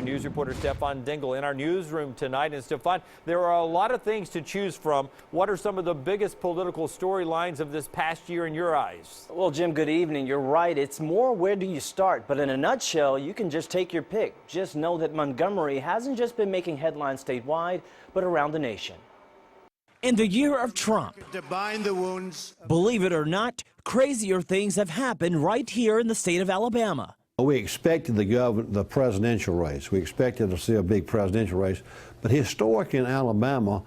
42 News reporter Stefan Dingle in our newsroom tonight. And Stefan, there are a lot of things to choose from. What are some of the biggest political storylines of this past year in your eyes? Well, Jim, good evening. You're right. It's more where do you start? But in a nutshell, you can just take your pick. Just know that Montgomery hasn't just been making headlines statewide, but around the nation. In the year of Trump, to bind the wounds. Believe it or not, crazier things have happened right here in the state of Alabama. We expected the presidential race. We expected to see a big presidential race. But historically in Alabama,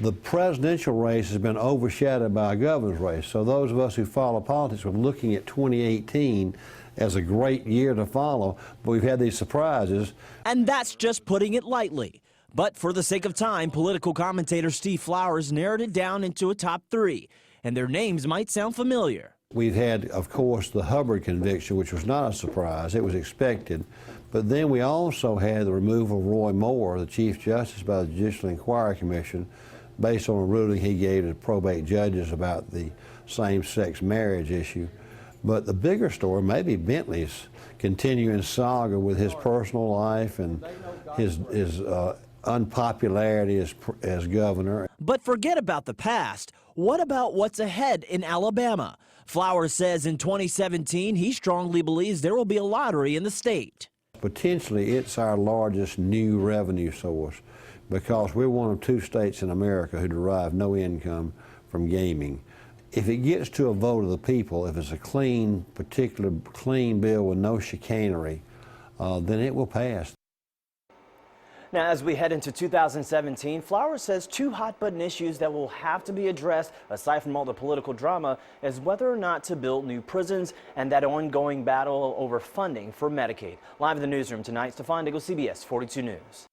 the presidential race has been overshadowed by a governor's race. So those of us who follow politics were looking at 2018 as a great year to follow, but we've had these surprises. And that's just putting it lightly. But for the sake of time, political commentator Steve Flowers narrowed it down into a top three, and their names might sound familiar. We've had, of course, the Hubbard conviction, which was not a surprise. It was expected. But then we also had the removal of Roy Moore, the Chief Justice by the Judicial Inquiry Commission, based on a ruling he gave to probate judges about the same-sex marriage issue. But the bigger story may be Bentley's continuing saga with his personal life and his unpopularity as governor. But forget about the past. What about what's ahead in Alabama? Flowers says in 2017 he strongly believes there will be a lottery in the state. Potentially it's our largest new revenue source because we're one of two states in America who derive no income from gaming. If it gets to a vote of the people, if it's a clean bill with no chicanery, then it will pass. Now, as we head into 2017, Flowers says two hot-button issues that will have to be addressed, aside from all the political drama, is whether or not to build new prisons and that ongoing battle over funding for Medicaid. Live in the newsroom tonight, Stefan Dingle, CBS 42 News.